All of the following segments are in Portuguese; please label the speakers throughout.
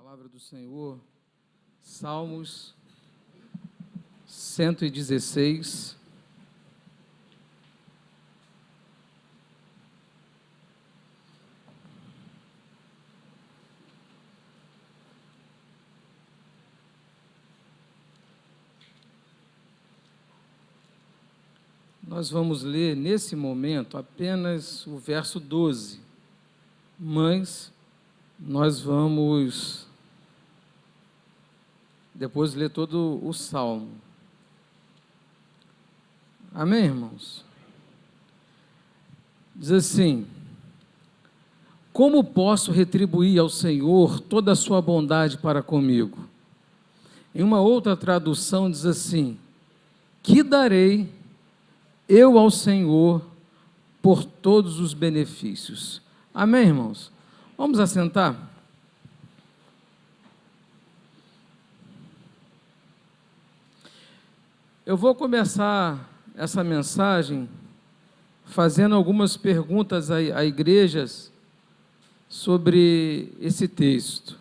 Speaker 1: Palavra do Senhor, Salmos 116. Nós vamos ler nesse momento apenas o verso 12, mas nós vamos depois ler todo o Salmo. Amém, irmãos? Diz assim: como posso retribuir ao Senhor toda a sua bondade para comigo? Em uma outra tradução diz assim: que darei eu ao Senhor por todos os benefícios? Amém, irmãos? Vamos assentar? Eu vou começar essa mensagem fazendo algumas perguntas a igrejas sobre esse texto.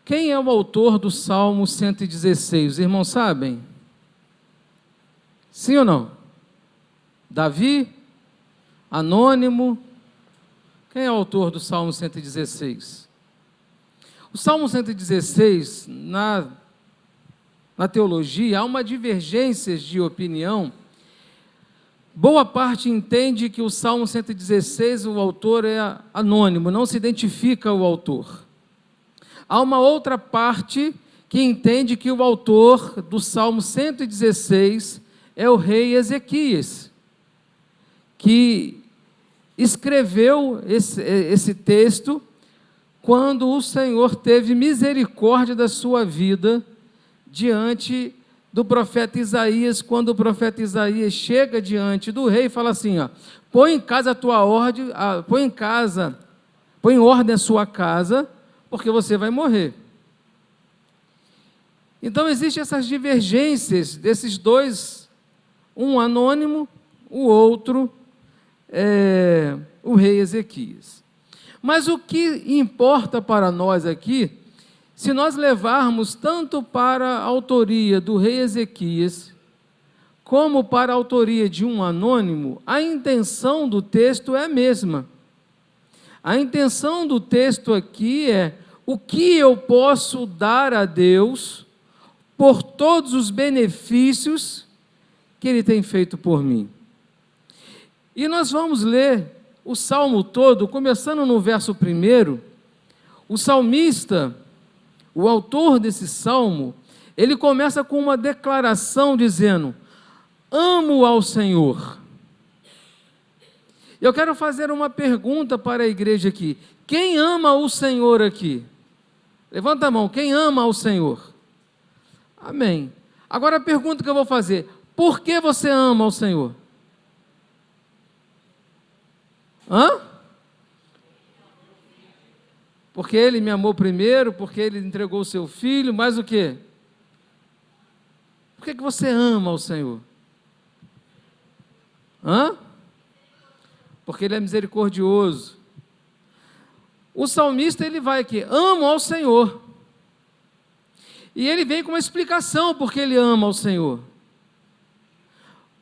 Speaker 1: Quem é o autor do Salmo 116? Os irmãos sabem? Sim ou não? Davi? Anônimo? Quem é o autor do Salmo 116? O Salmo 116, na teologia, há uma divergência de opinião. Boa parte entende que o Salmo 116, o autor é anônimo, não se identifica o autor. Há uma outra parte que entende que o autor do Salmo 116 é o rei Ezequias, que escreveu esse texto quando o Senhor teve misericórdia da sua vida diante do profeta Isaías, quando o profeta Isaías chega diante do rei e fala assim, põe em casa a tua ordem, põe em ordem a sua casa, porque você vai morrer. Então existem essas divergências desses dois, um anônimo, o outro o rei Ezequias. Mas o que importa para nós aqui, se nós levarmos tanto para a autoria do rei Ezequias, como para a autoria de um anônimo, a intenção do texto é a mesma. A intenção do texto aqui é: o que eu posso dar a Deus por todos os benefícios que Ele tem feito por mim? E nós vamos ler o Salmo todo, começando no verso 1. O salmista, o autor desse salmo, ele começa com uma declaração dizendo: amo ao Senhor. Eu quero fazer uma pergunta para a igreja aqui: quem ama o Senhor aqui? Levanta a mão, quem ama ao Senhor? Amém. Agora a pergunta que eu vou fazer: por que você ama ao Senhor? Porque Ele me amou primeiro, porque Ele entregou o seu Filho, mais o quê? Por que você ama ao Senhor? Porque Ele é misericordioso. O salmista, ele vai aqui: amo ao Senhor. E ele vem com uma explicação porque ele ama ao Senhor.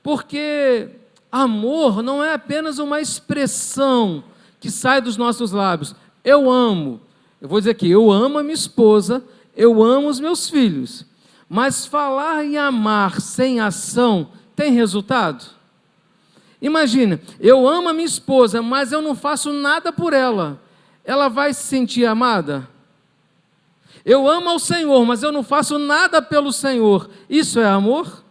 Speaker 1: Porque amor não é apenas uma expressão que sai dos nossos lábios. Eu amo. Eu vou dizer aqui: eu amo a minha esposa, eu amo os meus filhos. Mas falar e amar sem ação tem resultado? Imagina, eu amo a minha esposa, mas eu não faço nada por ela. Ela vai se sentir amada? Eu amo ao Senhor, mas eu não faço nada pelo Senhor. Isso é amor?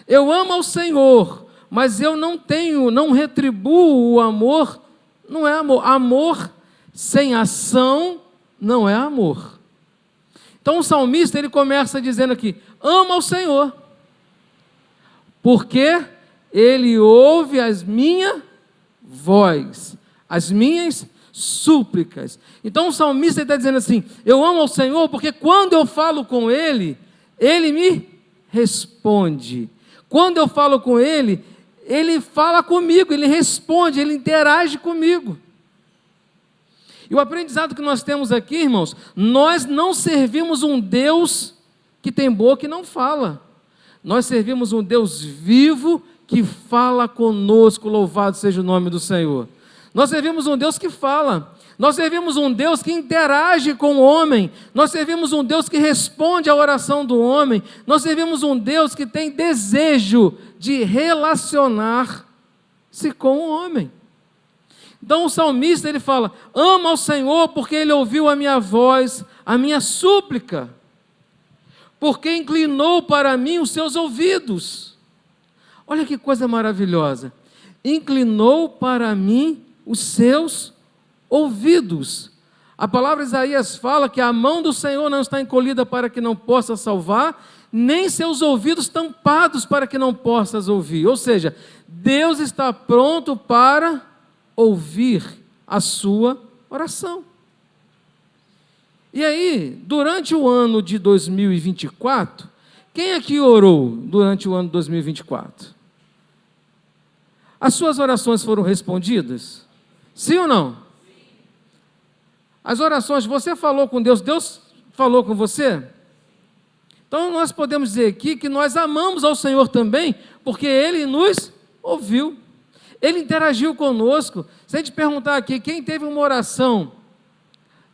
Speaker 1: Eu amo ao Senhor, mas eu não retribuo o amor. Não é amor. Amor sem ação não é amor. Então o salmista, ele começa dizendo aqui: ama ao Senhor, porque Ele ouve as minhas voz, as minhas súplicas. Então o salmista está dizendo assim: eu amo ao Senhor porque quando eu falo com Ele, Ele me responde. Quando eu falo com Ele, Ele fala comigo, Ele responde, Ele interage comigo. E o aprendizado que nós temos aqui, irmãos, nós não servimos um Deus que tem boca e não fala. Nós servimos um Deus vivo que fala conosco, louvado seja o nome do Senhor. Nós servimos um Deus que fala. Nós servimos um Deus que interage com o homem. Nós servimos um Deus que responde à oração do homem. Nós servimos um Deus que tem desejo de relacionar-se com o homem. Então o salmista, ele fala: ama ao Senhor porque Ele ouviu a minha voz, a minha súplica, porque inclinou para mim os seus ouvidos. Olha que coisa maravilhosa. Inclinou para mim os seus ouvidos. A palavra Isaías fala que a mão do Senhor não está encolhida para que não possa salvar, nem seus ouvidos tampados para que não possas ouvir. Ou seja, Deus está pronto para ouvir a sua oração. E aí, durante o ano de 2024, quem aqui orou durante o ano de 2024? As suas orações foram respondidas? Sim ou não? As orações, você falou com Deus, Deus falou com você? Então nós podemos dizer aqui que nós amamos ao Senhor também, porque Ele nos ouviu. Ele interagiu conosco. Se a gente perguntar aqui, quem teve uma oração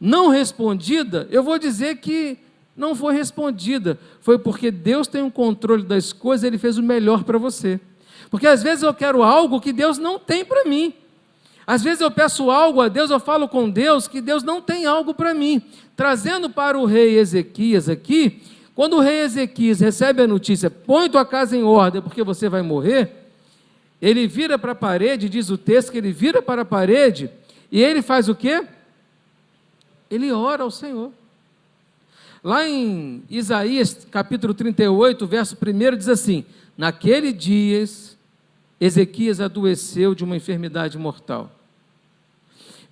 Speaker 1: não respondida, eu vou dizer que não foi respondida. Foi porque Deus tem um controle das coisas, Ele fez o melhor para você. Porque às vezes eu quero algo que Deus não tem para mim. Às vezes eu peço algo a Deus, eu falo com Deus que Deus não tem algo para mim. Trazendo para o rei Ezequias aqui, quando o rei Ezequias recebe a notícia: põe tua casa em ordem porque você vai morrer, ele vira para a parede, diz o texto que ele vira para a parede, e ele faz o quê? Ele ora ao Senhor. Lá em Isaías capítulo 38, verso 1, diz assim: naquele dias Ezequias adoeceu de uma enfermidade mortal.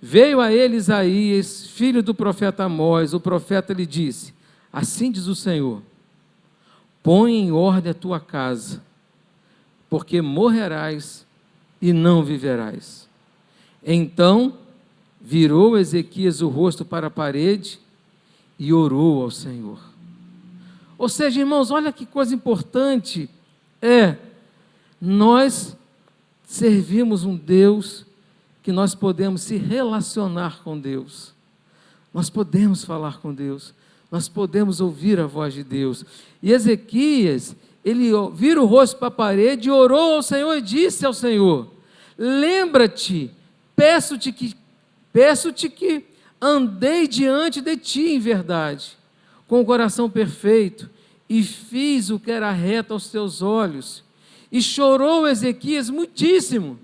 Speaker 1: Veio a ele Isaías, filho do profeta Amós. O profeta lhe disse: assim diz o Senhor, põe em ordem a tua casa, porque morrerás e não viverás. Então virou Ezequias o rosto para a parede e orou ao Senhor. Ou seja, irmãos, olha que coisa importante nós servimos um Deus que nós podemos se relacionar com Deus, nós podemos falar com Deus, nós podemos ouvir a voz de Deus. E Ezequias, ele vira o rosto para a parede e orou ao Senhor e disse ao Senhor: lembra-te, peço-te que andei diante de ti em verdade, com o coração perfeito, e fiz o que era reto aos teus olhos. E chorou Ezequias muitíssimo.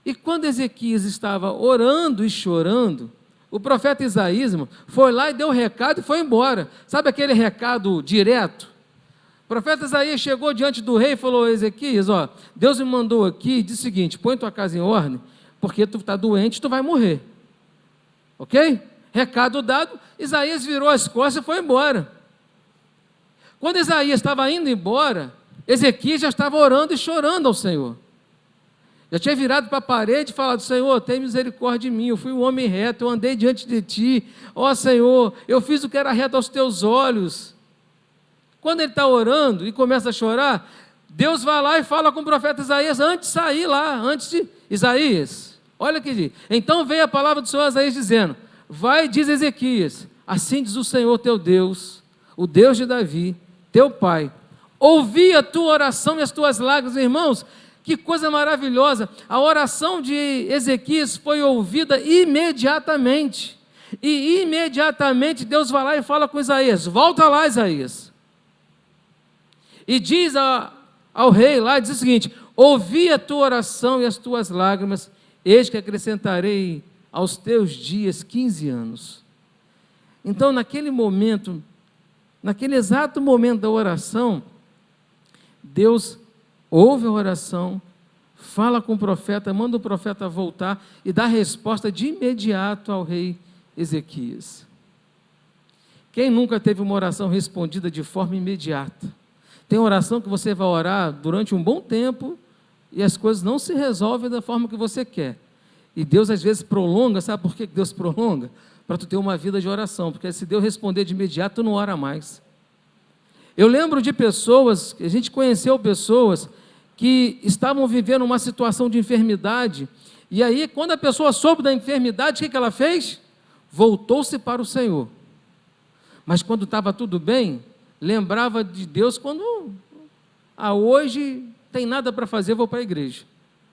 Speaker 1: E quando Ezequias estava orando e chorando, o profeta Isaías foi lá e deu o recado e foi embora. Sabe aquele recado direto? O profeta Isaías chegou diante do rei e falou: Ezequias, Deus me mandou aqui e disse o seguinte: põe tua casa em ordem, porque tu está doente, tu vai morrer. Ok? Recado dado, Isaías virou as costas e foi embora. Quando Isaías estava indo embora, Ezequias já estava orando e chorando ao Senhor. Já tinha virado para a parede e falado: Senhor, tem misericórdia de mim, eu fui um homem reto, eu andei diante de ti, Senhor, eu fiz o que era reto aos teus olhos. Quando ele está orando e começa a chorar, Deus vai lá e fala com o profeta Isaías, antes de sair lá, Isaías, olha que diz, então veio a palavra do Senhor a Isaías dizendo: vai, diz Ezequias, assim diz o Senhor teu Deus, o Deus de Davi, teu pai, ouvi a tua oração e as tuas lágrimas. Irmãos, que coisa maravilhosa, a oração de Ezequias foi ouvida imediatamente, e imediatamente Deus vai lá e fala com Isaías: volta lá, Isaías, e diz ao rei lá, diz o seguinte: ouvi a tua oração e as tuas lágrimas, eis que acrescentarei aos teus dias 15 anos. Então, naquele momento, naquele exato momento da oração, Deus ouve a oração, fala com o profeta, manda o profeta voltar e dá resposta de imediato ao rei Ezequias. Quem nunca teve uma oração respondida de forma imediata? Tem oração que você vai orar durante um bom tempo e as coisas não se resolvem da forma que você quer. E Deus às vezes prolonga, sabe por que Deus prolonga? Para tu ter uma vida de oração, porque se Deus responder de imediato, tu não ora mais. Eu lembro de pessoas, a gente conheceu pessoas que estavam vivendo uma situação de enfermidade, e aí quando a pessoa soube da enfermidade, o que ela fez? Voltou-se para o Senhor. Mas quando estava tudo bem, lembrava de Deus quando, hoje tem nada para fazer, vou para a igreja.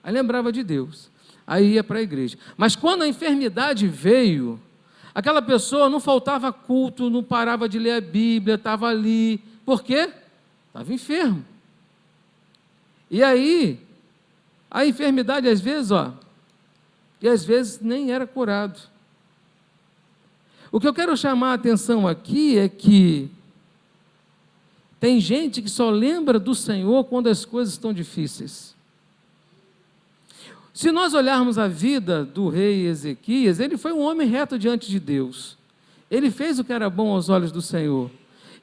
Speaker 1: Aí lembrava de Deus, aí ia para a igreja. Mas quando a enfermidade veio, aquela pessoa não faltava culto, não parava de ler a Bíblia, estava ali. Por quê? Estava enfermo. E aí, a enfermidade às vezes, e às vezes nem era curado. O que eu quero chamar a atenção aqui é que tem gente que só lembra do Senhor quando as coisas estão difíceis. Se nós olharmos a vida do rei Ezequias, ele foi um homem reto diante de Deus. Ele fez o que era bom aos olhos do Senhor.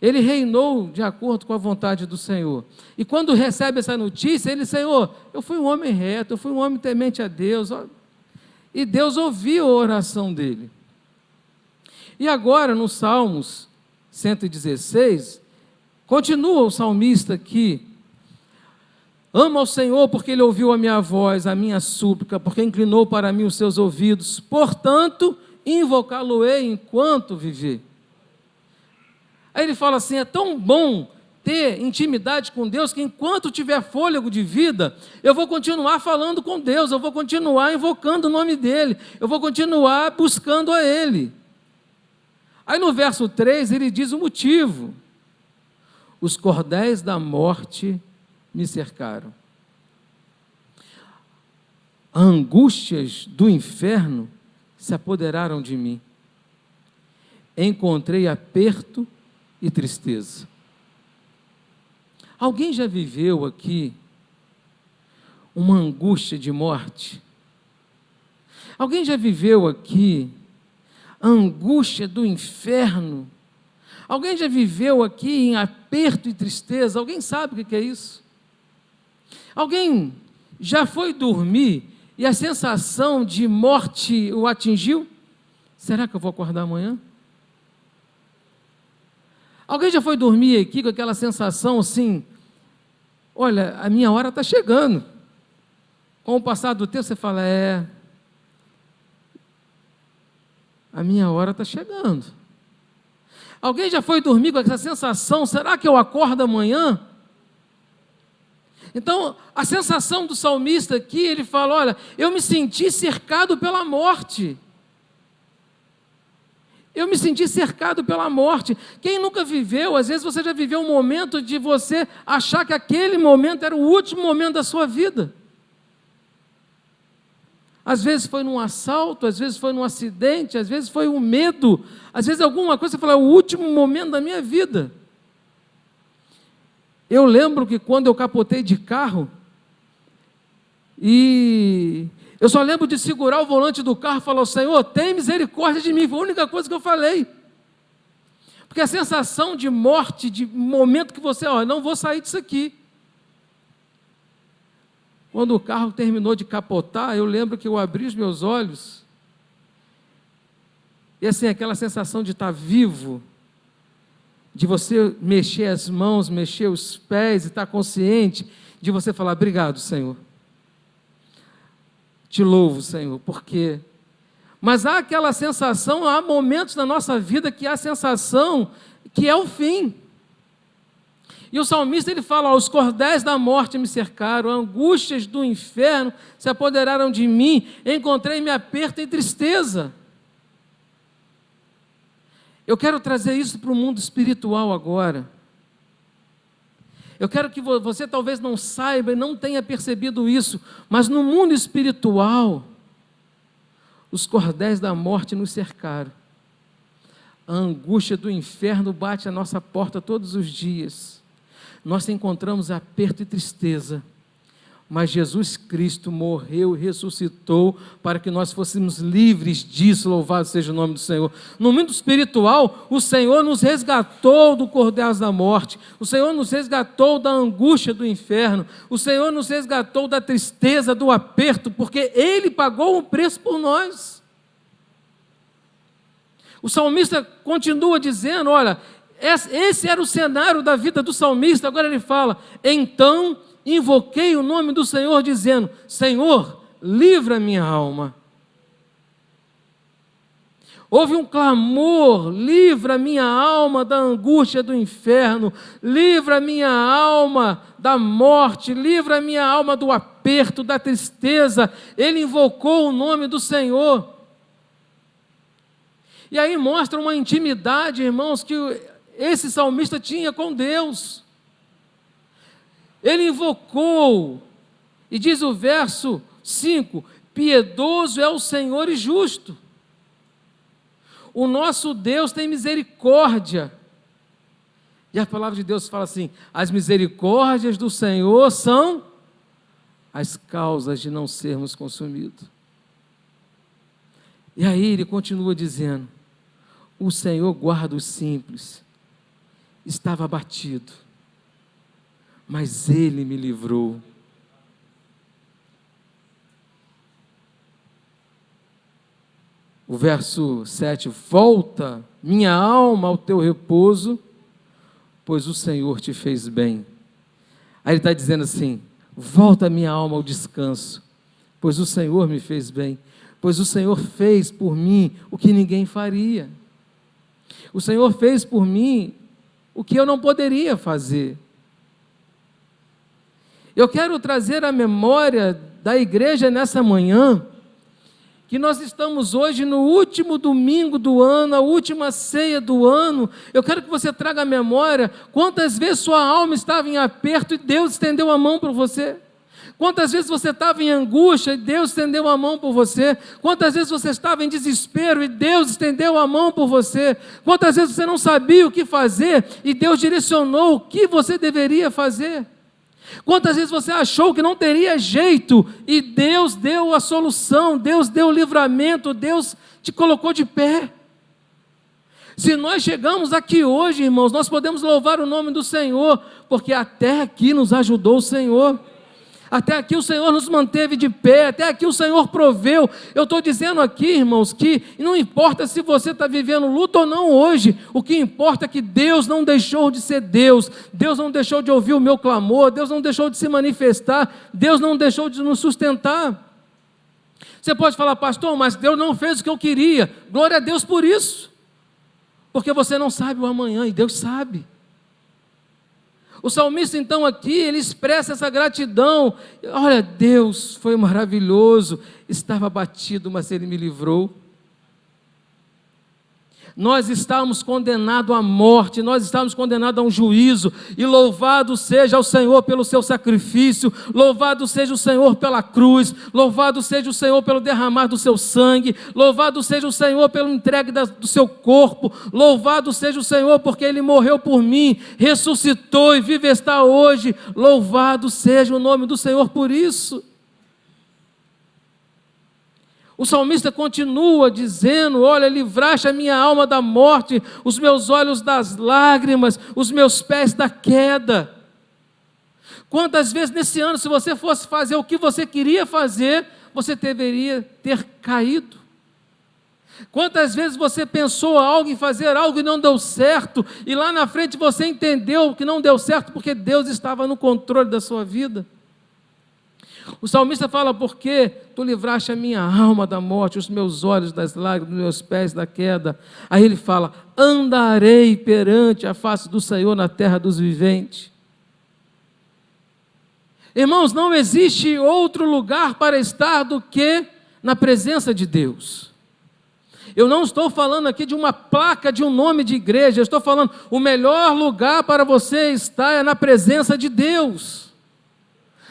Speaker 1: Ele reinou de acordo com a vontade do Senhor. E quando recebe essa notícia, ele, Senhor, eu fui um homem reto, eu fui um homem temente a Deus. E Deus ouviu a oração dele. E agora, no Salmos 116, continua o salmista aqui: amo ao Senhor porque Ele ouviu a minha voz, a minha súplica, porque inclinou para mim os seus ouvidos, portanto, invocá-lo-ei enquanto viver. Aí ele fala assim, é tão bom ter intimidade com Deus, que enquanto tiver fôlego de vida, eu vou continuar falando com Deus, eu vou continuar invocando o nome dEle, eu vou continuar buscando a Ele. Aí no verso 3 ele diz o motivo: os cordéis da morte me cercaram. Angústias do inferno se apoderaram de mim. Encontrei aperto e tristeza. Alguém já viveu aqui uma angústia de morte? Alguém já viveu aqui a angústia do inferno? Alguém já viveu aqui em aperto e tristeza? Alguém sabe o que é isso? Alguém já foi dormir e a sensação de morte o atingiu? Será que eu vou acordar amanhã? Alguém já foi dormir aqui com aquela sensação assim, olha, a minha hora está chegando. Com o passar do tempo você fala, a minha hora está chegando. Alguém já foi dormir com essa sensação, será que eu acordo amanhã? Então, a sensação do salmista aqui, ele fala, olha, eu me senti cercado pela morte. Eu me senti cercado pela morte. Quem nunca viveu, às vezes você já viveu um momento de você achar que aquele momento era o último momento da sua vida. Às vezes foi num assalto, às vezes foi num acidente, às vezes foi um medo, às vezes alguma coisa, você fala, é o último momento da minha vida. Eu lembro que quando eu capotei de carro, e eu só lembro de segurar o volante do carro e falar, Senhor, tem misericórdia de mim, foi a única coisa que eu falei. Porque a sensação de morte, de momento que você, não vou sair disso aqui. Quando o carro terminou de capotar, eu lembro que eu abri os meus olhos, e assim, aquela sensação de estar vivo, de você mexer as mãos, mexer os pés, e estar consciente, de você falar, obrigado, Senhor. Te louvo, Senhor, porque... Mas há aquela sensação, há momentos na nossa vida que há a sensação que é o fim. E o salmista, ele fala, os cordéis da morte me cercaram, angústias do inferno se apoderaram de mim, encontrei-me aperto e tristeza. Eu quero trazer isso para o mundo espiritual agora. Eu quero que você talvez não saiba e não tenha percebido isso, mas no mundo espiritual, os cordéis da morte nos cercaram. A angústia do inferno bate à nossa porta todos os dias. Nós encontramos aperto e tristeza, Mas Jesus Cristo morreu e ressuscitou para que nós fôssemos livres disso, louvado seja o nome do Senhor. No mundo espiritual, o Senhor nos resgatou do cordel da morte, o Senhor nos resgatou da angústia do inferno, o Senhor nos resgatou da tristeza, do aperto, porque Ele pagou um preço por nós. O salmista continua dizendo, olha, esse era o cenário da vida do salmista, agora ele fala, então invoquei o nome do Senhor, dizendo, Senhor, livra minha alma. Houve um clamor, livra minha alma da angústia do inferno, livra minha alma da morte, livra minha alma do aperto, da tristeza. Ele invocou o nome do Senhor. E aí mostra uma intimidade, irmãos, que esse salmista tinha com Deus. Ele invocou, e diz o verso 5, piedoso é o Senhor e justo. O nosso Deus tem misericórdia. E a palavra de Deus fala assim, as misericórdias do Senhor são as causas de não sermos consumidos. E aí ele continua dizendo, o Senhor guarda os simples, estava abatido, mas Ele me livrou. O verso 7, volta minha alma ao teu repouso, pois o Senhor te fez bem. Aí ele está dizendo assim, volta minha alma ao descanso, pois o Senhor me fez bem, pois o Senhor fez por mim o que ninguém faria. O Senhor fez por mim o que eu não poderia fazer. Eu quero trazer à memória da igreja nessa manhã, que nós estamos hoje no último domingo do ano, a última ceia do ano. Eu quero que você traga à memória quantas vezes sua alma estava em aperto e Deus estendeu a mão por você. Quantas vezes você estava em angústia e Deus estendeu a mão por você? Quantas vezes você estava em desespero e Deus estendeu a mão por você? Quantas vezes você não sabia o que fazer e Deus direcionou o que você deveria fazer? Quantas vezes você achou que não teria jeito e Deus deu a solução, Deus deu o livramento, Deus te colocou de pé? Se nós chegamos aqui hoje, irmãos, nós podemos louvar o nome do Senhor, porque até aqui nos ajudou o Senhor. Até aqui o Senhor nos manteve de pé, até aqui o Senhor proveu. Eu estou dizendo aqui, irmãos, que não importa se você está vivendo luta ou não hoje, o que importa é que Deus não deixou de ser Deus, Deus não deixou de ouvir o meu clamor, Deus não deixou de se manifestar, Deus não deixou de nos sustentar. Você pode falar, pastor, mas Deus não fez o que eu queria. Glória a Deus por isso, porque você não sabe o amanhã e Deus sabe. O salmista então aqui, ele expressa essa gratidão, olha, Deus foi maravilhoso, estava abatido, mas Ele me livrou. Nós estávamos condenados à morte, nós estávamos condenados a um juízo, e louvado seja o Senhor pelo seu sacrifício, louvado seja o Senhor pela cruz, louvado seja o Senhor pelo derramar do seu sangue, louvado seja o Senhor pelo entregue do seu corpo, louvado seja o Senhor porque Ele morreu por mim, ressuscitou e vive está hoje, louvado seja o nome do Senhor por isso. O salmista continua dizendo, olha, livraste a minha alma da morte, os meus olhos das lágrimas, os meus pés da queda. Quantas vezes nesse ano, se você fosse fazer o que você queria fazer, você deveria ter caído? Quantas vezes você pensou algo em fazer algo e não deu certo, e lá na frente você entendeu que não deu certo porque Deus estava no controle da sua vida? O salmista fala, porque tu livraste a minha alma da morte, os meus olhos das lágrimas, os meus pés da queda. Aí ele fala, andarei perante a face do Senhor na terra dos viventes. Irmãos, não existe outro lugar para estar do que na presença de Deus. Eu não estou falando aqui de uma placa de um nome de igreja, eu estou falando, o melhor lugar para você estar é na presença de Deus.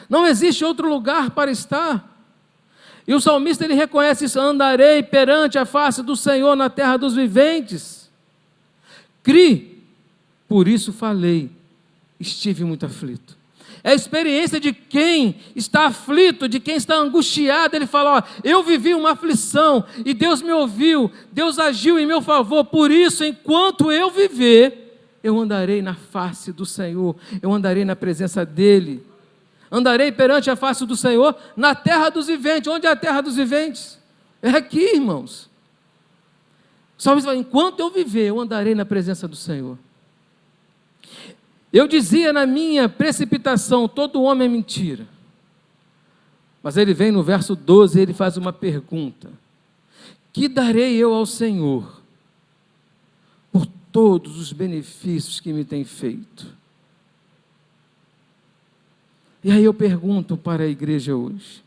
Speaker 1: Não existe outro lugar para estar. E o salmista, ele reconhece isso, andarei perante a face do Senhor na terra dos viventes. Cri, por isso falei, estive muito aflito. É a experiência de quem está aflito, de quem está angustiado. Ele fala: ó, eu vivi uma aflição e Deus me ouviu, Deus agiu em meu favor. Por isso, enquanto eu viver, eu andarei na face do Senhor, eu andarei na presença dEle. Andarei perante a face do Senhor na terra dos viventes. Onde é a terra dos viventes? É aqui, irmãos. O salmista fala: enquanto eu viver, eu andarei na presença do Senhor. Eu dizia na minha precipitação: todo homem é mentira. Mas ele vem no verso 12 e ele faz uma pergunta: que darei eu ao Senhor por todos os benefícios que me tem feito? E aí eu pergunto para a igreja hoje: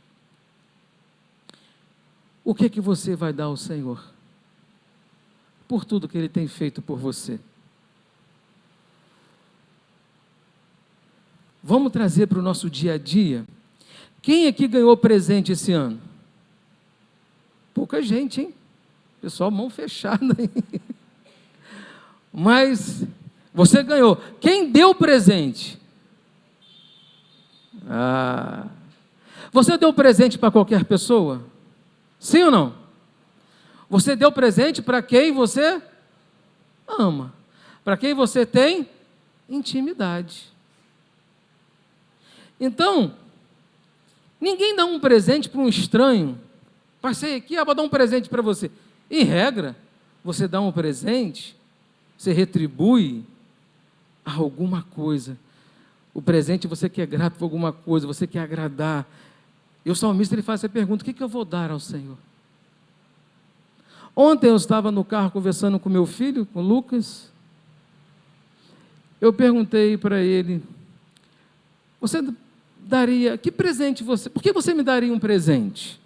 Speaker 1: o que você vai dar ao Senhor por tudo que Ele tem feito por você? Vamos trazer para o nosso dia a dia. Quem aqui ganhou presente esse ano? Pouca gente, hein? Pessoal, mão fechada, hein? Mas você ganhou. Quem deu presente? Você deu presente para qualquer pessoa? Sim ou não? Você deu presente para quem você ama, para quem você tem intimidade. Então, ninguém dá um presente para um estranho. Passei aqui, vou dar um presente para você. Em regra, você dá um presente, você retribui a alguma coisa. O presente você quer grato por alguma coisa, você quer agradar. E o salmista ele faz essa pergunta: o que eu vou dar ao Senhor? Ontem eu estava no carro conversando com meu filho, com o Lucas. Eu perguntei para ele: você daria, que presente você, por que você me daria um presente?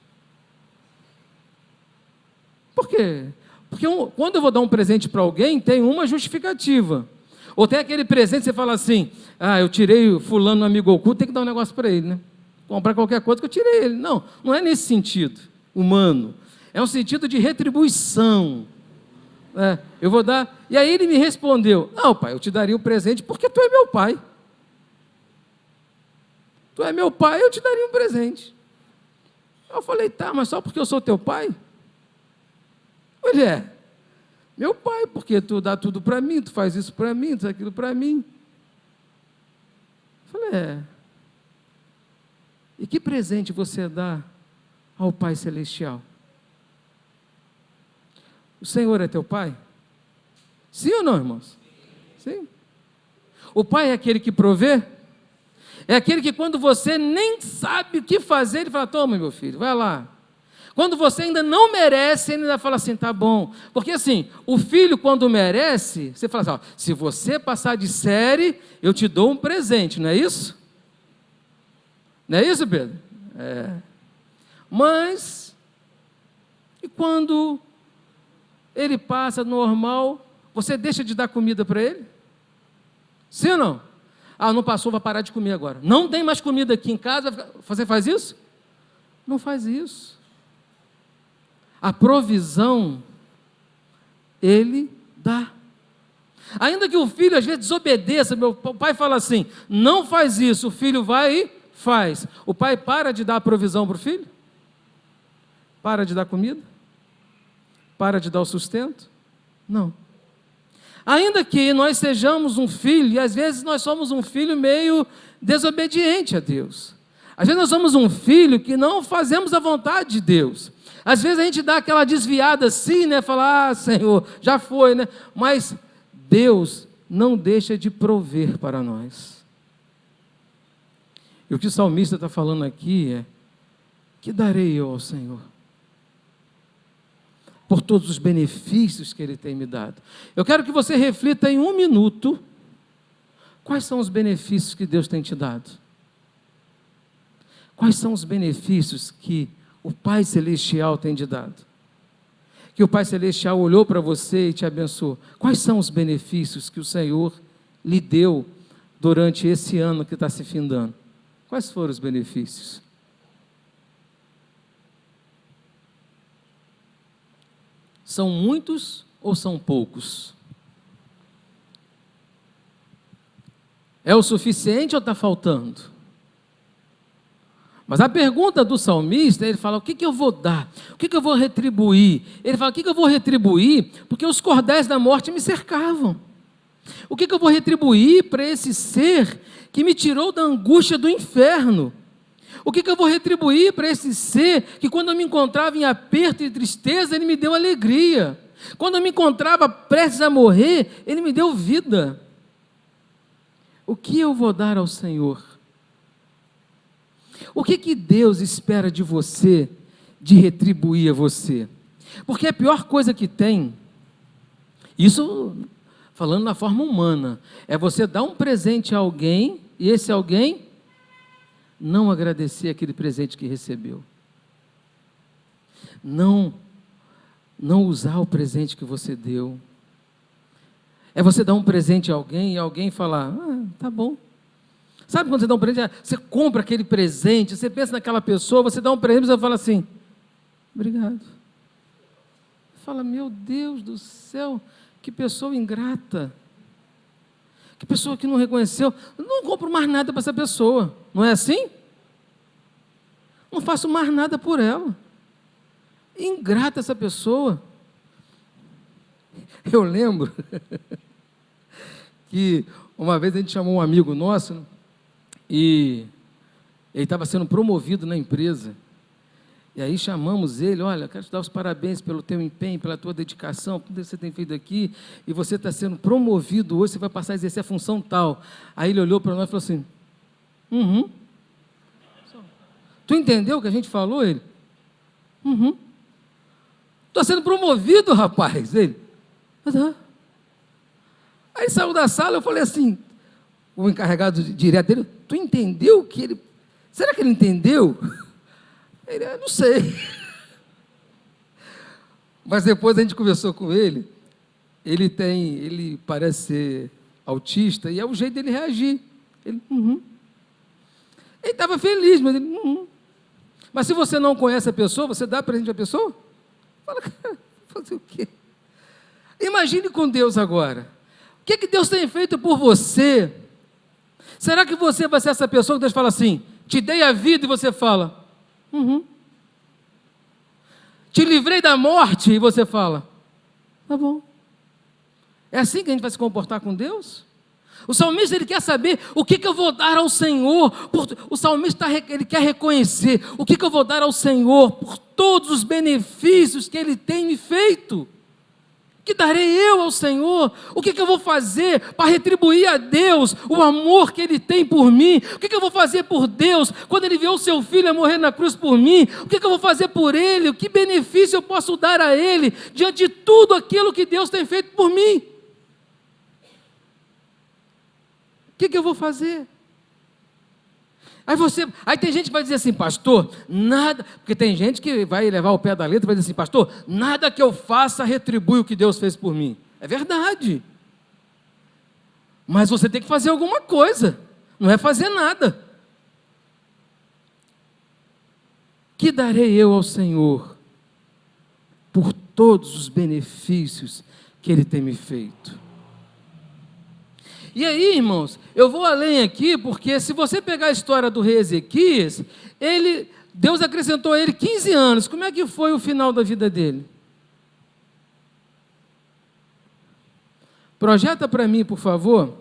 Speaker 1: Por quê? Porque quando eu vou dar um presente para alguém, tem uma justificativa. Ou tem aquele presente, você fala assim: eu tirei o fulano no amigo oculto, tem que dar um negócio para ele, né? Comprar qualquer coisa que eu tirei ele. Não, não é nesse sentido humano. É um sentido de retribuição. Eu vou dar. E aí ele me respondeu: não, pai, eu te daria um presente porque tu é meu pai. Tu é meu pai, eu te daria um presente. Eu falei: tá, mas só porque eu sou teu pai? Ele é meu pai, porque tu dá tudo para mim, tu faz isso para mim, tu faz aquilo para mim. Eu falei: E que presente você dá ao Pai Celestial? O Senhor é teu Pai? Sim ou não, irmãos? Sim. O Pai é aquele que provê? É aquele que quando você nem sabe o que fazer, ele fala: toma, meu filho, vai lá. Quando você ainda não merece, ele ainda fala assim: tá bom. Porque assim, o filho quando merece, você fala assim: se você passar de série, eu te dou um presente, não é isso? Não é isso, Pedro? Mas, e quando ele passa normal, você deixa de dar comida para ele? Sim ou não? Não passou, vai parar de comer agora. Não tem mais comida aqui em casa, você faz isso? Não faz isso. A provisão, Ele dá. Ainda que o filho às vezes desobedeça, meu pai fala assim: não faz isso, o filho vai e faz. O pai para de dar a provisão para o filho? Para de dar comida? Para de dar o sustento? Não. Ainda que nós sejamos um filho, e às vezes nós somos um filho meio desobediente a Deus. Às vezes nós somos um filho que não fazemos a vontade de Deus. Às vezes a gente dá aquela desviada assim, né? Fala: Senhor, já foi, né? Mas Deus não deixa de prover para nós. E o que o salmista está falando aqui é: que darei eu ao Senhor por todos os benefícios que Ele tem me dado? Eu quero que você reflita em 1 minuto quais são os benefícios que Deus tem te dado. Quais são os benefícios que o Pai Celestial tem te dado? Que o Pai Celestial olhou para você e te abençoou. Quais são os benefícios que o Senhor lhe deu durante esse ano que está se findando? Quais foram os benefícios? São muitos ou são poucos? É o suficiente ou está faltando? Mas a pergunta do salmista, ele fala, o que eu vou dar? O que eu vou retribuir? Ele fala, o que eu vou retribuir? Porque os cordéis da morte me cercavam. O que eu vou retribuir para esse ser que me tirou da angústia do inferno? O que eu vou retribuir para esse ser que, quando eu me encontrava em aperto e tristeza, ele me deu alegria? Quando eu me encontrava prestes a morrer, ele me deu vida. O que eu vou dar ao Senhor? O que Deus espera de você, de retribuir a você? Porque a pior coisa que tem, isso falando na forma humana, é você dar um presente a alguém e esse alguém não agradecer aquele presente que recebeu. Não usar o presente que você deu. É você dar um presente a alguém e alguém falar, tá bom. Sabe quando você dá um presente, você compra aquele presente, você pensa naquela pessoa, você dá um presente e você fala assim, obrigado. Fala, meu Deus do céu, que pessoa ingrata. Que pessoa que não reconheceu. Eu não compro mais nada para essa pessoa. Não é assim? Não faço mais nada por ela. Ingrata essa pessoa. Eu lembro que uma vez a gente chamou um amigo nosso e ele estava sendo promovido na empresa. E aí chamamos ele, olha, quero te dar os parabéns pelo teu empenho, pela tua dedicação, tudo que você tem feito aqui, e você está sendo promovido hoje, você vai passar a exercer a função tal. Aí ele olhou para nós e falou assim, tu entendeu o que a gente falou? Ele, estou sendo promovido, rapaz. Ele, Aí saiu da sala, eu falei assim, o encarregado direto dele, tu entendeu que ele, será que ele entendeu? Ele, não sei. Mas depois a gente conversou com ele, ele parece ser autista, e é o jeito dele reagir. Ele, Ele estava feliz, mas ele, Mas se você não conhece a pessoa, você dá presente à pessoa? Fala, cara, fazer o quê? Imagine com Deus agora. O que Deus tem feito por você? Será que você vai ser essa pessoa que Deus fala assim, te dei a vida e você fala, te livrei da morte e você fala, tá bom. É assim que a gente vai se comportar com Deus? O salmista, ele quer saber o que eu vou dar ao Senhor. O salmista, ele quer reconhecer o que eu vou dar ao Senhor por todos os benefícios que Ele tem me feito. Que darei eu ao Senhor? O que eu vou fazer para retribuir a Deus o amor que Ele tem por mim? O que eu vou fazer por Deus quando Ele viu o seu filho a morrer na cruz por mim? O que eu vou fazer por Ele? Que benefício eu posso dar a Ele diante de tudo aquilo que Deus tem feito por mim? O que eu vou fazer? Aí tem gente que vai dizer assim, pastor, nada, porque tem gente que vai levar o pé da letra e vai dizer assim, pastor, nada que eu faça retribui o que Deus fez por mim. É verdade. Mas você tem que fazer alguma coisa, não é fazer nada. Que darei eu ao Senhor por todos os benefícios que Ele tem me feito? E aí, irmãos, eu vou além aqui, porque se você pegar a história do rei Ezequias, Deus acrescentou a ele 15 anos. Como é que foi o final da vida dele? Projeta para mim, por favor.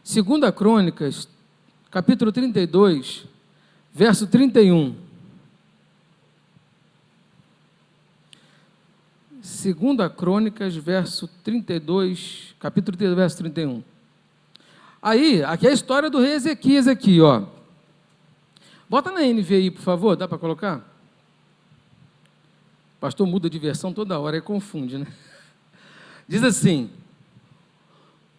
Speaker 1: 2 Crônicas, capítulo 32, verso 31. 2 Crônicas, verso 32, capítulo 32, verso 31. Aí, aqui é a história do rei Ezequias aqui, ó. Bota na NVI, por favor, dá para colocar? O pastor muda de versão toda hora, aí confunde, né? Diz assim,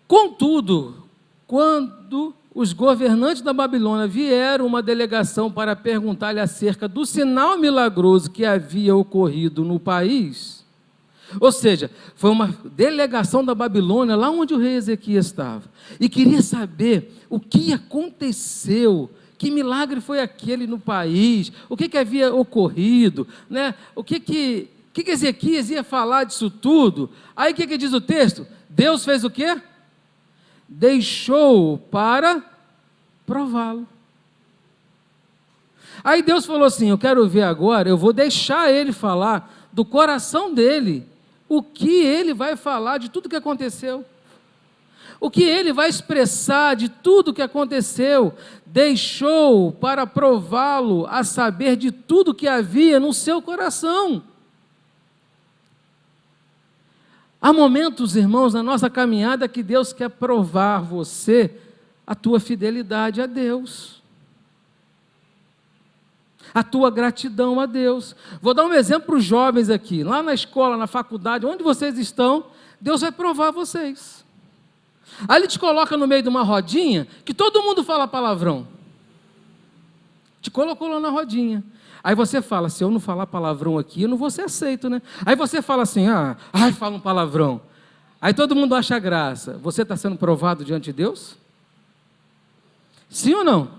Speaker 1: contudo, quando os governantes da Babilônia vieram uma delegação para perguntar-lhe acerca do sinal milagroso que havia ocorrido no país, ou seja, foi uma delegação da Babilônia, lá onde o rei Ezequias estava, e queria saber o que aconteceu, que milagre foi aquele no país, o que havia ocorrido, né? O que Ezequias ia falar disso tudo. Aí o que diz o texto? Deus fez o quê? Deixou para prová-lo. Aí Deus falou assim, eu quero ver agora, eu vou deixar ele falar do coração dele, o que ele vai falar de tudo que aconteceu. O que ele vai expressar de tudo que aconteceu, deixou para prová-lo a saber de tudo que havia no seu coração. Há momentos, irmãos, na nossa caminhada que Deus quer provar você a tua fidelidade a Deus, a tua gratidão a Deus. Vou dar um exemplo para os jovens aqui, lá na escola, na faculdade, onde vocês estão, Deus vai provar vocês. Aí Ele te coloca no meio de uma rodinha, que todo mundo fala palavrão. Te colocou lá na rodinha. Aí você fala, se eu não falar palavrão aqui, eu não vou ser aceito, né? Aí você fala assim, fala um palavrão. Aí todo mundo acha graça. Você está sendo provado diante de Deus? Sim ou não?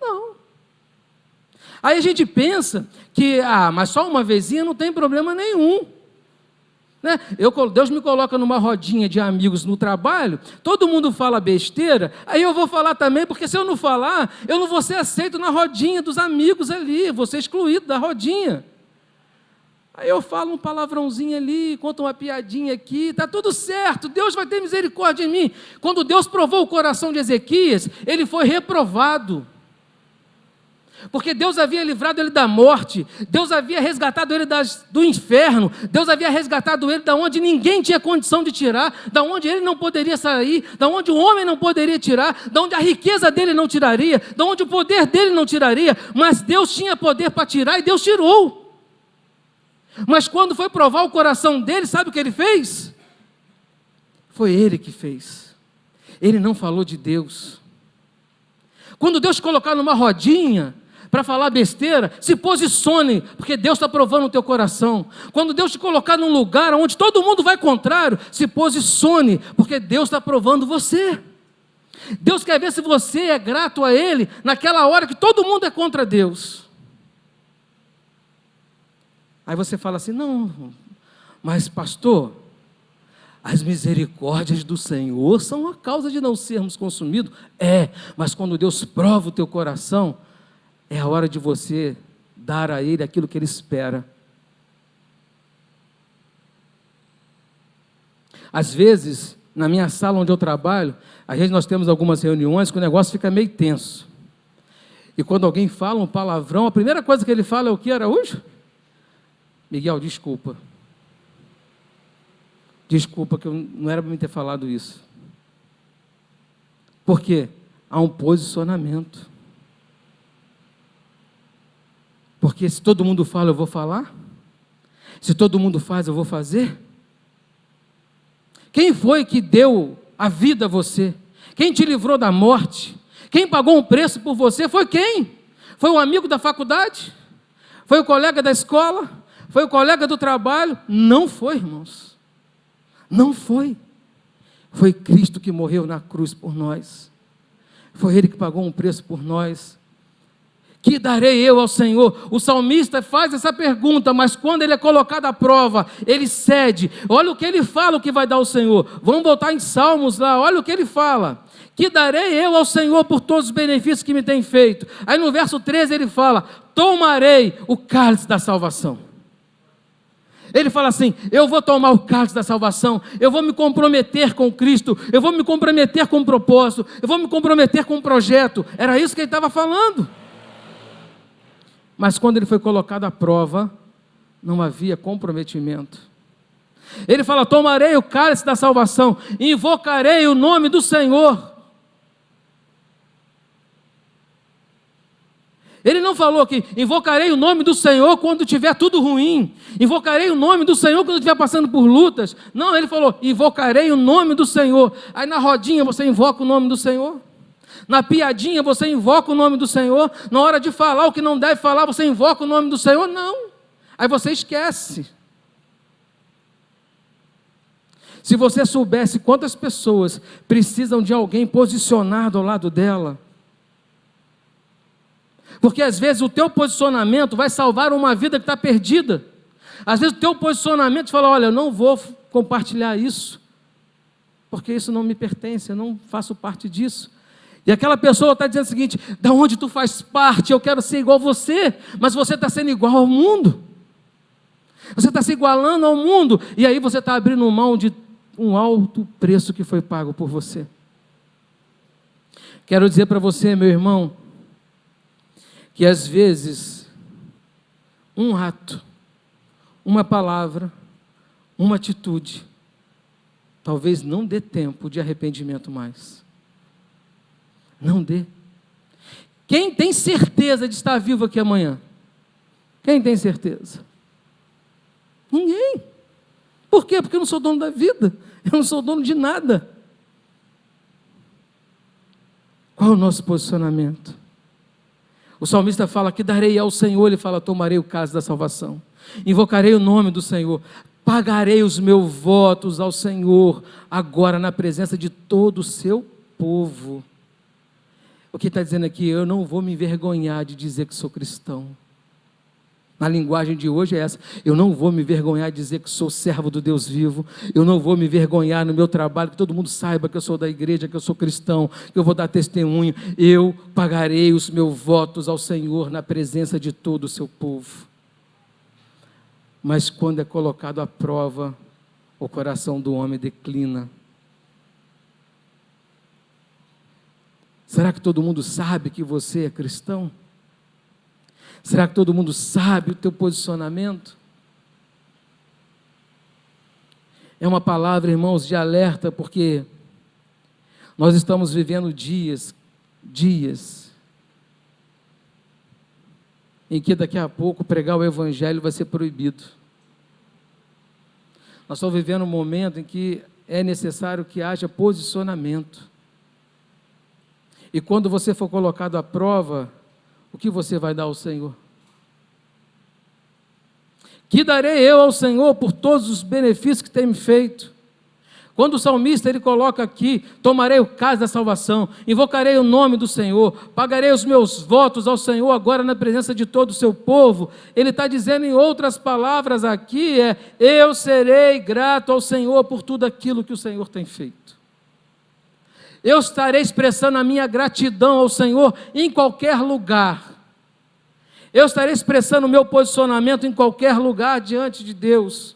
Speaker 1: Não. Aí a gente pensa que, mas só uma vezinha não tem problema nenhum. Né? Deus me coloca numa rodinha de amigos no trabalho, todo mundo fala besteira, aí eu vou falar também, porque se eu não falar, eu não vou ser aceito na rodinha dos amigos ali, vou ser excluído da rodinha. Aí eu falo um palavrãozinho ali, conto uma piadinha aqui, está tudo certo, Deus vai ter misericórdia em mim. Quando Deus provou o coração de Ezequias, ele foi reprovado. Porque Deus havia livrado ele da morte, Deus havia resgatado ele do inferno, Deus havia resgatado ele da onde ninguém tinha condição de tirar, da onde ele não poderia sair, da onde o homem não poderia tirar, da onde a riqueza dele não tiraria, da onde o poder dele não tiraria, mas Deus tinha poder para tirar e Deus tirou. Mas quando foi provar o coração dele, sabe o que ele fez? Foi ele que fez, ele não falou de Deus. Quando Deus te colocar numa rodinha para falar besteira, se posicione, porque Deus está provando o teu coração. Quando Deus te colocar num lugar onde todo mundo vai contrário, se posicione, porque Deus está provando você. Deus quer ver se você é grato a Ele naquela hora que todo mundo é contra Deus. Aí você fala assim, não, mas pastor, as misericórdias do Senhor são a causa de não sermos consumidos. Mas quando Deus prova o teu coração, é a hora de você dar a Ele aquilo que Ele espera. Às vezes, na minha sala onde eu trabalho, nós temos algumas reuniões que o negócio fica meio tenso. E quando alguém fala um palavrão, a primeira coisa que ele fala é o que, Araújo? Miguel, desculpa. Desculpa que eu não era para me ter falado isso. Por quê? Há um posicionamento. Porque se todo mundo fala, eu vou falar? Se todo mundo faz, eu vou fazer? Quem foi que deu a vida a você? Quem te livrou da morte? Quem pagou um preço por você? Foi quem? Foi o amigo da faculdade? Foi o colega da escola? Foi o colega do trabalho? Não foi, irmãos. Não foi. Foi Cristo que morreu na cruz por nós. Foi Ele que pagou um preço por nós. Que darei eu ao Senhor? O salmista faz essa pergunta, mas quando ele é colocado à prova, ele cede. Olha o que ele fala, o que vai dar ao Senhor. Vamos voltar em Salmos lá, olha o que ele fala. Que darei eu ao Senhor por todos os benefícios que me tem feito. Aí no verso 13 ele fala, tomarei o cálice da salvação. Ele fala assim, eu vou tomar o cálice da salvação, eu vou me comprometer com Cristo, eu vou me comprometer com um propósito, eu vou me comprometer com um projeto. Era isso que ele estava falando. Mas quando ele foi colocado à prova, não havia comprometimento. Ele fala, tomarei o cálice da salvação, invocarei o nome do Senhor. Ele não falou que invocarei o nome do Senhor quando tiver tudo ruim, invocarei o nome do Senhor quando estiver passando por lutas. Não, ele falou, invocarei o nome do Senhor. Aí na rodinha você invoca o nome do Senhor. Na piadinha você invoca o nome do Senhor. Na hora de falar o que não deve falar, você invoca o nome do Senhor. Não, aí você esquece. Se você soubesse quantas pessoas precisam de alguém posicionado ao lado dela, porque às vezes o teu posicionamento vai salvar uma vida que está perdida. Às vezes o teu posicionamento fala, olha, eu não vou compartilhar isso, porque isso não me pertence, eu não faço parte disso. E aquela pessoa está dizendo o seguinte: da onde tu faz parte, eu quero ser igual a você, mas você está sendo igual ao mundo. Você está se igualando ao mundo, e aí você está abrindo mão de um alto preço que foi pago por você. Quero dizer para você, meu irmão, que às vezes, um ato, uma palavra, uma atitude, talvez não dê tempo de arrependimento mais. Não dê. Quem tem certeza de estar vivo aqui amanhã? Quem tem certeza? Ninguém. Por quê? Porque eu não sou dono da vida, eu não sou dono de nada. Qual é o nosso posicionamento? O salmista fala que darei ao Senhor, ele fala: tomarei o caso da salvação, invocarei o nome do Senhor, pagarei os meus votos ao Senhor, agora na presença de todo o seu povo. O que está dizendo aqui? Eu não vou me envergonhar de dizer que sou cristão. Na linguagem de hoje é essa: eu não vou me envergonhar de dizer que sou servo do Deus vivo, eu não vou me envergonhar no meu trabalho, que todo mundo saiba que eu sou da igreja, que eu sou cristão, que eu vou dar testemunho. Eu pagarei os meus votos ao Senhor na presença de todo o seu povo. Mas quando é colocado à prova, o coração do homem declina. Será que todo mundo sabe que você é cristão? Será que todo mundo sabe o teu posicionamento? É uma palavra, irmãos, de alerta, porque nós estamos vivendo dias em que daqui a pouco pregar o evangelho vai ser proibido. Nós estamos vivendo um momento em que é necessário que haja posicionamento. E quando você for colocado à prova, o que você vai dar ao Senhor? Que darei eu ao Senhor por todos os benefícios que tem me feito? Quando o salmista ele coloca aqui: tomarei o caso da salvação, invocarei o nome do Senhor, pagarei os meus votos ao Senhor agora na presença de todo o seu povo, ele está dizendo em outras palavras aqui, eu serei grato ao Senhor por tudo aquilo que o Senhor tem feito. Eu estarei expressando a minha gratidão ao Senhor em qualquer lugar. Eu estarei expressando o meu posicionamento em qualquer lugar diante de Deus.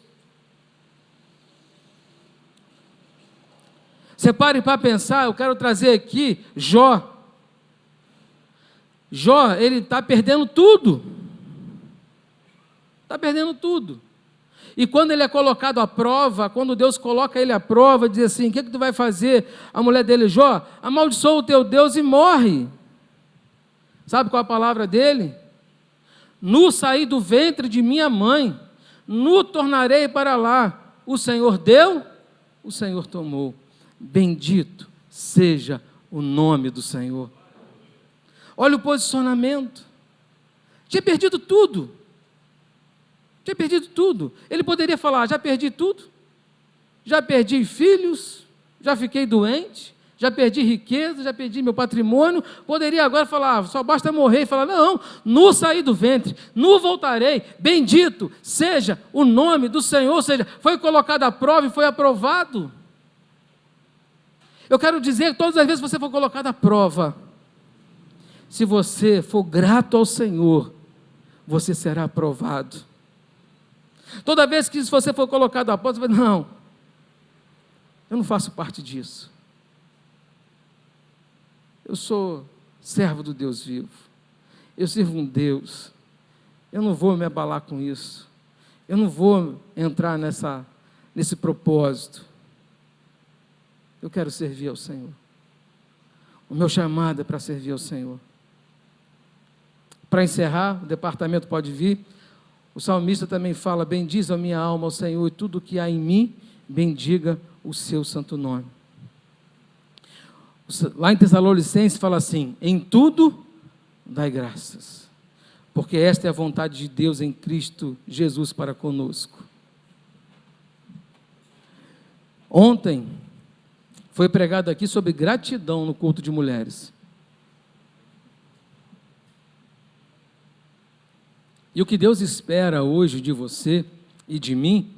Speaker 1: Você pare para pensar, eu quero trazer aqui Jó. Jó, ele está perdendo tudo. Está perdendo tudo. E quando ele é colocado à prova, quando Deus coloca ele à prova, diz assim: o que tu vai fazer? A mulher dele: Jó, amaldiçoa o teu Deus e morre. Sabe qual é a palavra dele? Nu saí do ventre de minha mãe, nu tornarei para lá. O Senhor deu, o Senhor tomou. Bendito seja o nome do Senhor. Olha o posicionamento. Tinha perdido tudo. Tinha perdido tudo. Ele poderia falar: já perdi tudo, já perdi filhos, já fiquei doente, já perdi riqueza, já perdi meu patrimônio. Poderia agora falar: só basta morrer. E falar: não, nu saí do ventre, nu voltarei, bendito seja o nome do Senhor. Ou seja, foi colocado à prova e foi aprovado. Eu quero dizer que todas as vezes que você for colocado à prova, se você for grato ao Senhor, você será aprovado. Toda vez que você for colocado à prova, você vai: não, eu não faço parte disso. Eu sou servo do Deus vivo. Eu sirvo um Deus. Eu não vou me abalar com isso. Eu não vou entrar nesse propósito. Eu quero servir ao Senhor. O meu chamado é para servir ao Senhor. Para encerrar, o departamento pode vir. O salmista também fala: bendiz a minha alma ao Senhor, e tudo que há em mim, bendiga o seu santo nome. Lá em Tessalonicenses fala assim: em tudo dai graças, porque esta é a vontade de Deus em Cristo Jesus para conosco. Ontem foi pregado aqui sobre gratidão no culto de mulheres. E o que Deus espera hoje de você e de mim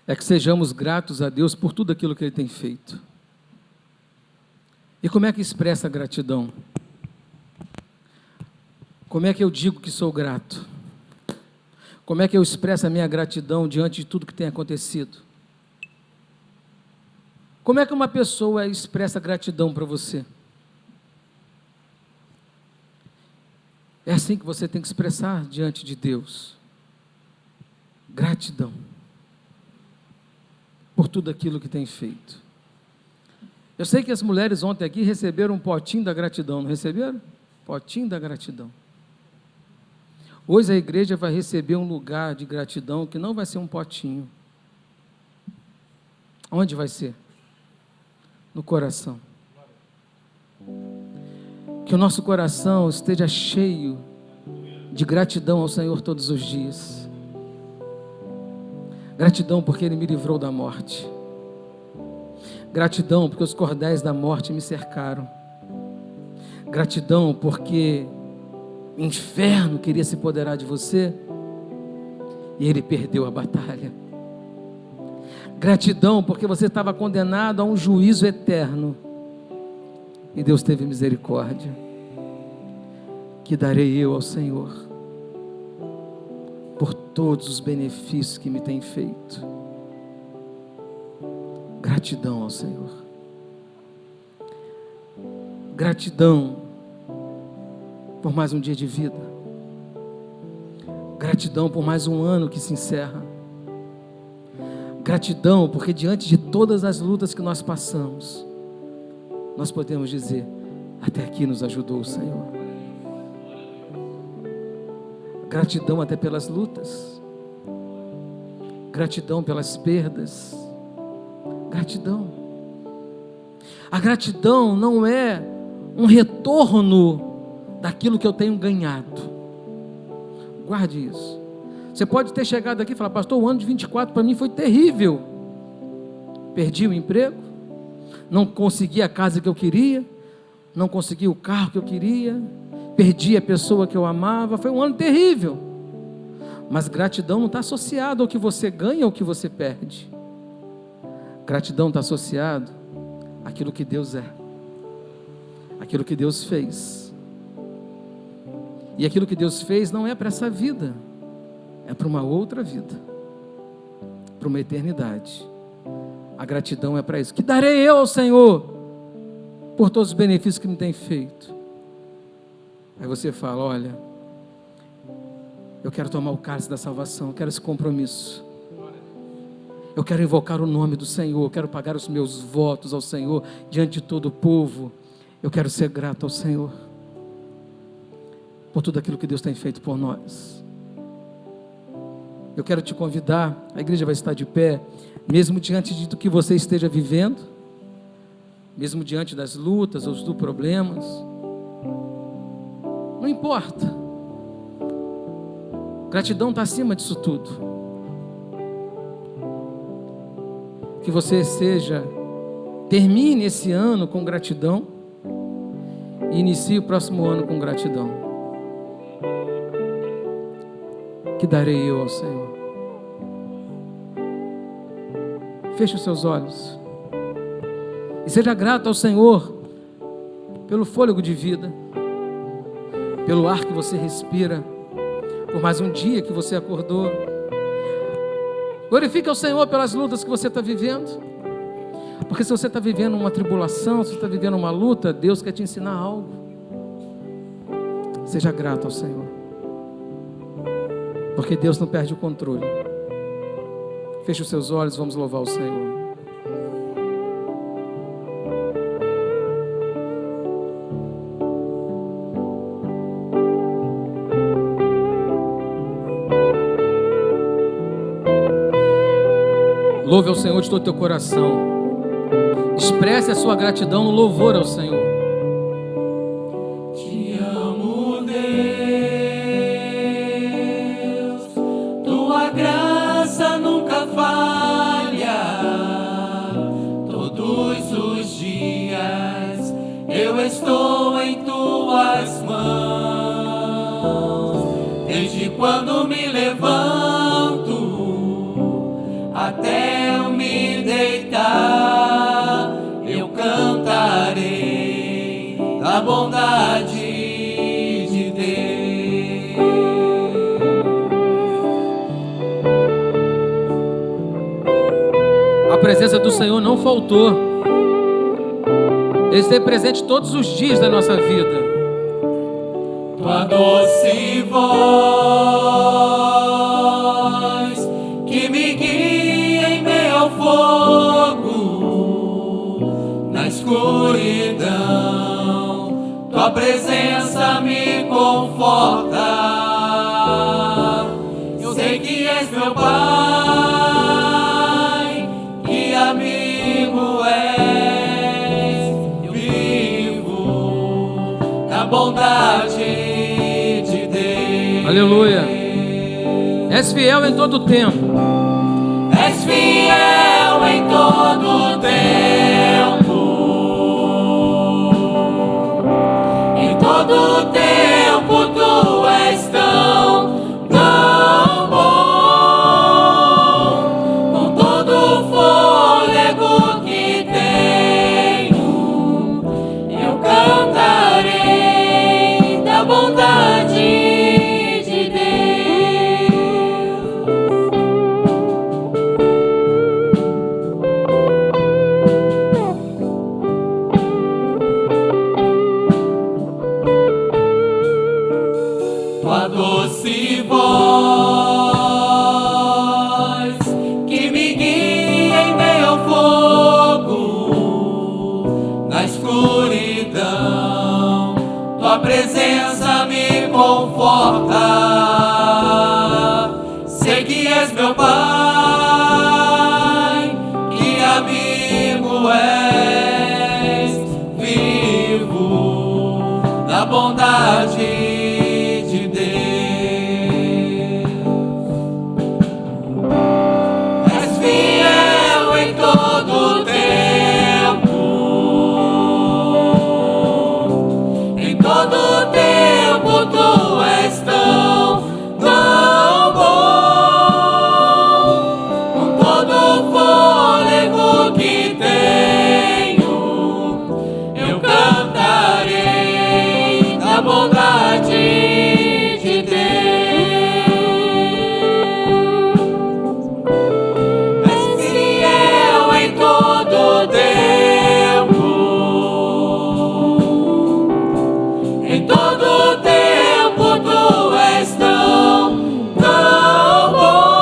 Speaker 1: é que sejamos gratos a Deus por tudo aquilo que Ele tem feito. E como é que expressa a gratidão? Como é que eu digo que sou grato? Como é que eu expresso a minha gratidão diante de tudo que tem acontecido? Como é que uma pessoa expressa gratidão para você? É assim que você tem que expressar diante de Deus. Gratidão por tudo aquilo que tem feito. Eu sei que as mulheres ontem aqui receberam um potinho da gratidão, não receberam? Potinho da gratidão. Hoje a igreja vai receber um lugar de gratidão que não vai ser um potinho. Onde vai ser? No coração. Que o nosso coração esteja cheio de gratidão ao Senhor todos os dias. Gratidão porque Ele me livrou da morte. Gratidão porque os cordéis da morte me cercaram. Gratidão porque o inferno queria se apoderar de você e ele perdeu a batalha. Gratidão porque você estava condenado a um juízo eterno e Deus teve misericórdia. Que darei eu ao Senhor por todos os benefícios que me tem feito. Gratidão ao Senhor. Gratidão por mais um dia de vida. Gratidão por mais um ano que se encerra. Gratidão porque diante de todas as lutas que nós passamos, nós podemos dizer, até aqui nos ajudou o Senhor. Gratidão até pelas lutas. Gratidão pelas perdas. Gratidão. A gratidão não é um retorno daquilo que eu tenho ganhado. Guarde isso. Você pode ter chegado aqui e falar, pastor, o ano de 24 para mim foi terrível. Perdi o emprego, não consegui a casa que eu queria, não consegui o carro que eu queria, perdi a pessoa que eu amava, foi um ano terrível. Mas gratidão não está associado ao que você ganha ou ao que você perde. Gratidão está associado àquilo que Deus é, aquilo que Deus fez. E aquilo que Deus fez não é para essa vida, é para uma outra vida, para uma eternidade. A gratidão é para isso. Que darei eu ao Senhor por todos os benefícios que me tem feito. Aí você fala, olha, eu quero tomar o cálice da salvação, eu quero esse compromisso. Eu quero invocar o nome do Senhor, eu quero pagar os meus votos ao Senhor, diante de todo o povo. Eu quero ser grato ao Senhor, por tudo aquilo que Deus tem feito por nós. Eu quero te convidar, a igreja vai estar de pé, mesmo diante de tudo que você esteja vivendo, mesmo diante das lutas ou dos problemas, não importa, gratidão está acima disso tudo. Que você termine esse ano com gratidão e inicie o próximo ano com gratidão. Que darei eu ao Senhor. Feche os seus olhos e seja grato ao Senhor pelo fôlego de vida, pelo ar que você respira, por mais um dia que você acordou. Glorifique ao Senhor pelas lutas que você está vivendo, porque se você está vivendo uma tribulação, se você está vivendo uma luta, Deus quer te ensinar algo. Seja grato ao Senhor, porque Deus não perde o controle. Feche os seus olhos, vamos louvar o Senhor. Louve ao Senhor de todo o teu coração. Expresse a sua gratidão no louvor ao Senhor.
Speaker 2: Te amo, Deus. Tua graça nunca falha. Todos os dias eu estou em tuas mãos. Desde quando me levanto até eu me deitar, eu cantarei da bondade de Deus.
Speaker 1: A presença do Senhor não faltou. Ele esteve presente todos os dias da nossa vida.
Speaker 2: Tua doce voz que me guia em meio ao fogo, na escuridão, tua presença me conforta. Eu sei que és meu Pai, que amigo és, eu vivo na bondade de Deus.
Speaker 1: Aleluia. És fiel em todo o tempo.
Speaker 2: És fiel em todo o tempo. Em todo o tempo tu és tão bom. Com todo o fôlego que tenho, eu cantarei da bondade de Deus. Tua doce voz que me guia em meio ao fogo, na escuridão, tua presença me conforta. Sei que és meu Pai, que amigo és, vivo na bondade de Deus. És fiel em todo o tempo. Em todo o tempo tu és tão bom. Com todo o fôlego que tenho, eu cantarei da bondade de Deus. És fiel em todo o tempo. Em todo o tempo tu és tão bom.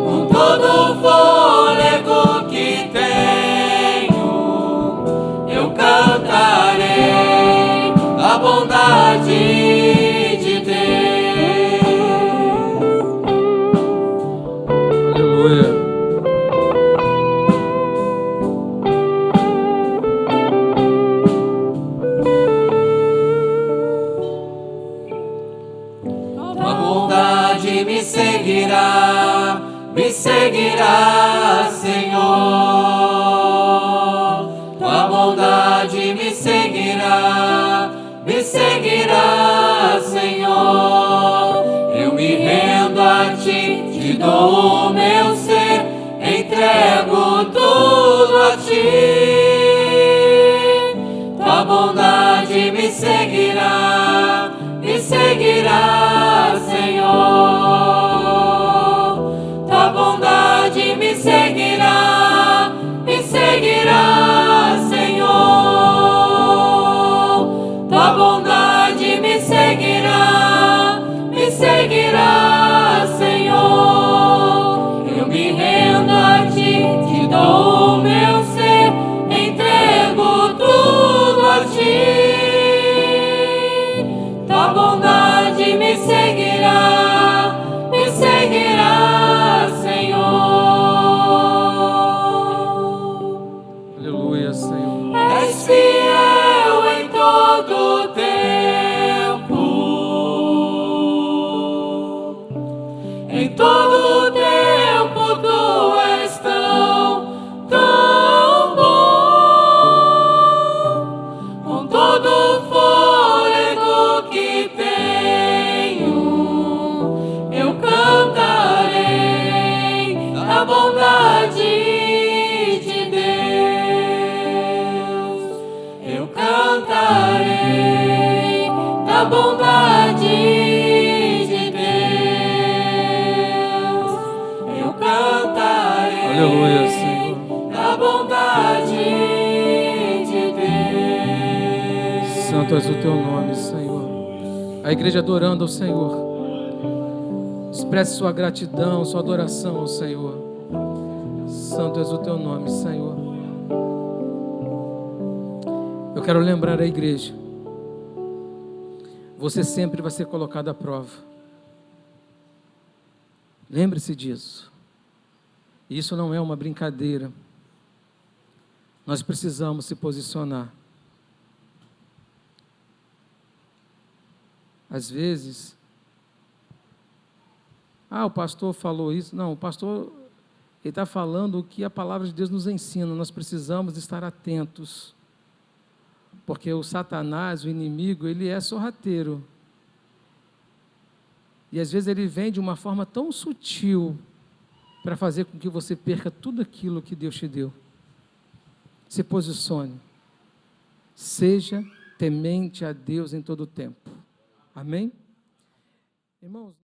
Speaker 2: Com todo o fôlego que tenho, eu cantarei a bondade de Deus.
Speaker 1: Aleluia.
Speaker 2: Tua bondade me seguirá, Senhor. Tua bondade me seguirá, Senhor. Eu me rendo a ti, te dou o meu ser, entrego tudo a ti. Tua bondade me seguirá, Senhor. Tua bondade me seguirá, Senhor. Tua bondade me seguirá, Senhor. Eu me rendo a ti, te dou o meu ser, entrego tudo a ti. Tua bondade me seguirá, Senhor.
Speaker 1: Aleluia, Senhor.
Speaker 2: És fiel em todo o tempo. Em todo o tempo tu és tão bom. Com todo o fôlego que tenho, eu cantarei a bondade de Deus. da bondade de Deus. Eu cantarei.
Speaker 1: Aleluia, Senhor.
Speaker 2: Da bondade de Deus.
Speaker 1: Santo és o teu nome, Senhor. A igreja adorando ao Senhor. Expresse sua gratidão, sua adoração ao Senhor. Santo és o teu nome, Senhor. Eu quero lembrar a igreja. Você sempre vai ser colocado à prova. Lembre-se disso. Isso não é uma brincadeira. Nós precisamos se posicionar. Às vezes, o pastor falou isso. Não, o pastor, ele está falando o que a palavra de Deus nos ensina. Nós precisamos estar atentos. Porque o Satanás, o inimigo, ele é sorrateiro. E às vezes ele vem de uma forma tão sutil para fazer com que você perca tudo aquilo que Deus te deu. Se posicione. Seja temente a Deus em todo o tempo. Amém? Irmãos...